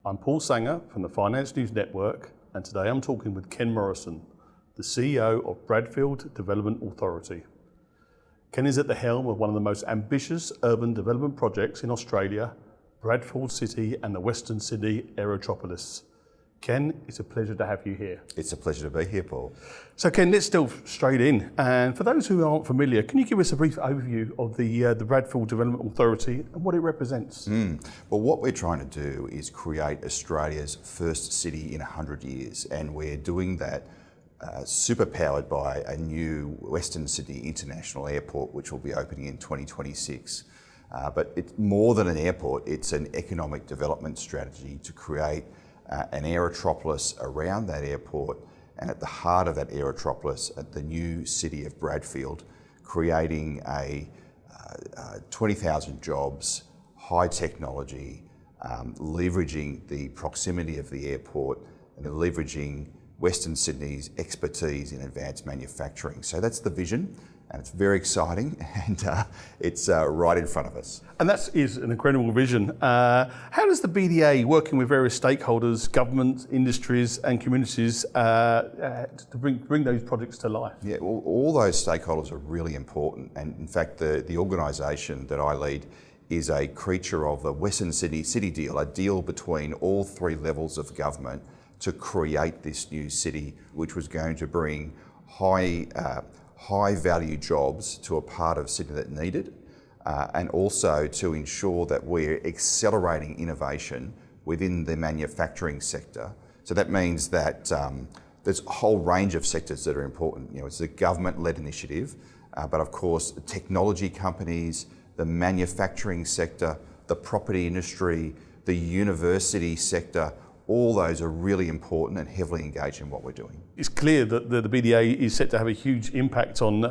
I'm Paul Sanger from the Finance News Network, and today I'm talking with Ken Morrison, the CEO of Bradfield Development Authority. Ken is at the helm of one of the most ambitious urban development projects in Australia, Bradfield City and the Western Sydney Aerotropolis. Ken, it's a pleasure to have you here. It's a pleasure to be here, Paul. So Ken, let's delve straight in. And for those who aren't familiar, can you give us a brief overview of the Bradfield Development Authority and what it represents? Well, what we're trying to do is create Australia's first city in 100 years, and we're doing that superpowered by a new Western Sydney International Airport, which will be opening in 2026. But it's more than an airport, it's an economic development strategy to create an aerotropolis around that airport, and at the heart of that aerotropolis, at the new city of Bradfield, creating a 20,000 jobs, high technology, leveraging the proximity of the airport and leveraging Western Sydney's expertise in advanced manufacturing. So that's the vision, and it's very exciting, and it's right in front of us. And that is an incredible vision. How does the BDA, working with various stakeholders, government, industries and communities, to bring those projects to life? Yeah, well, all those stakeholders are really important, and in fact the organisation that I lead is a creature of the Western Sydney City Deal, a deal between all three levels of government to create this new city, which was going to bring high value jobs to a part of Sydney that needed, and also to ensure that we're accelerating innovation within the manufacturing sector. So that means that there's a whole range of sectors that are important. You know, it's a government-led initiative, but of course, technology companies, the manufacturing sector, the property industry, the university sector, all those are really important and heavily engaged in what we're doing. It's clear that the BDA is set to have a huge impact on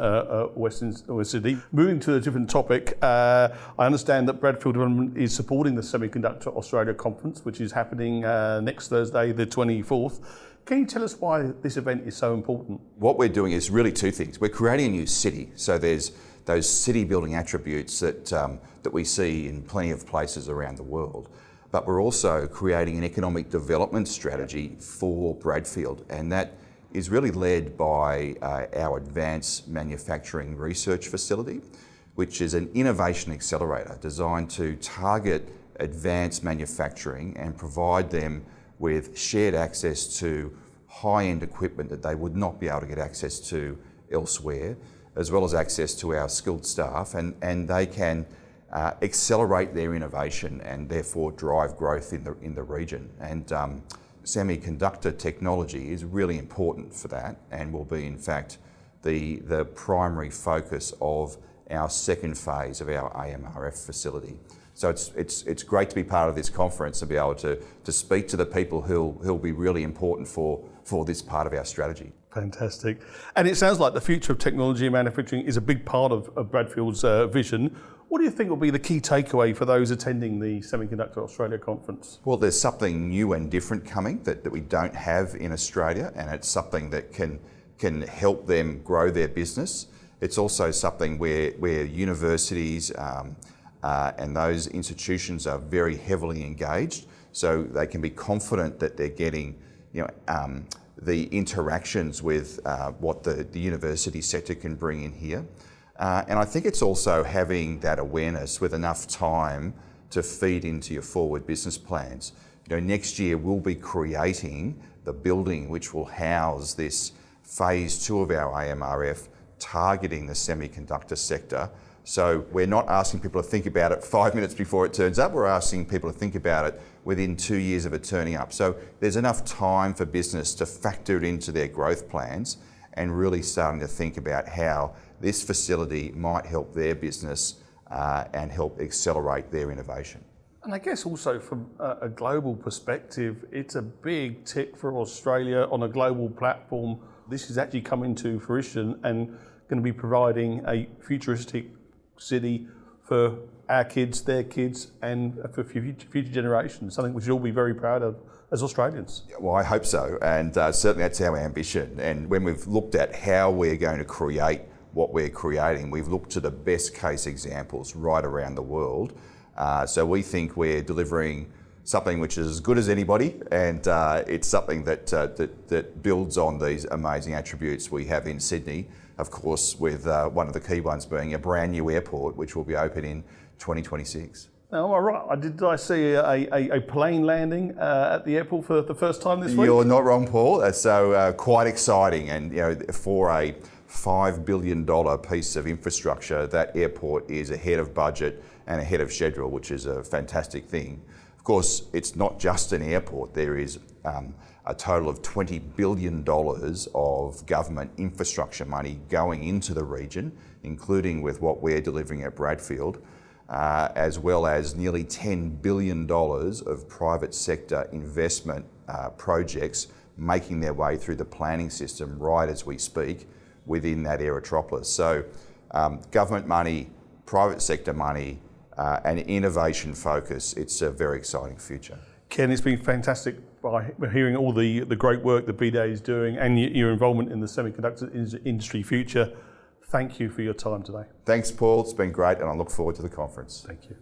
Western Sydney. Moving to a different topic, I understand that Bradfield Development is supporting the Semiconductor Australia Conference, which is happening next Thursday, the 24th. Can you tell us why this event is so important? What we're doing is really two things. We're creating a new city, so there's those city building attributes that we see in plenty of places around the world. But we're also creating an economic development strategy for Bradfield, and that is really led by our Advanced Manufacturing Research Facility, which is an innovation accelerator designed to target advanced manufacturing and provide them with shared access to high-end equipment that they would not be able to get access to elsewhere, as well as access to our skilled staff, and they can accelerate their innovation and therefore drive growth in the region. And semiconductor technology is really important for that, and will be in fact the primary focus of our second phase of our AMRF facility. So it's great to be part of this conference and be able to speak to the people who'll be really important for this part of our strategy. Fantastic. And it sounds like the future of technology and manufacturing is a big part of Bradfield's vision. What do you think will be the key takeaway for those attending the Semiconductor Australia Conference? Well, there's something new and different coming that we don't have in Australia, and it's something that can help them grow their business. It's also something where universities and those institutions are very heavily engaged, so they can be confident that they're getting the interactions with what the university sector can bring in here. And I think it's also having that awareness with enough time to feed into your forward business plans. You know, next year we'll be creating the building which will house this phase 2 of our AMRF, targeting the semiconductor sector. So we're not asking people to think about it 5 minutes before it turns up, we're asking people to think about it within 2 years of it turning up. So there's enough time for business to factor it into their growth plans, and really starting to think about how this facility might help their business and help accelerate their innovation. And I guess also from a global perspective, it's a big tick for Australia on a global platform. This is actually coming to fruition and going to be providing a futuristic city for our kids, their kids, and for future generations, something we should all be very proud of as Australians. Well, I hope so, and certainly that's our ambition. And when we've looked at how we're going to create what we're creating, we've looked to the best case examples right around the world. So we think we're delivering something which is as good as anybody, and it's something that builds on these amazing attributes we have in Sydney, of course, with one of the key ones being a brand new airport, which will be open in 2026. Oh, all right. Did I see a plane landing at the airport for the first time this week? You're not wrong, Paul. So quite exciting, and for a $5 billion piece of infrastructure, that airport is ahead of budget and ahead of schedule, which is a fantastic thing. Of course, it's not just an airport. There is a total of $20 billion of government infrastructure money going into the region, including with what we're delivering at Bradfield, as well as nearly $10 billion of private sector investment projects making their way through the planning system right as we speak within that aerotropolis. So government money, private sector money, and innovation focus, it's a very exciting future. Ken, it's been fantastic by hearing all the great work that BDA is doing and your involvement in the semiconductor industry future. Thank you for your time today. Thanks, Paul. It's been great, and I look forward to the conference. Thank you.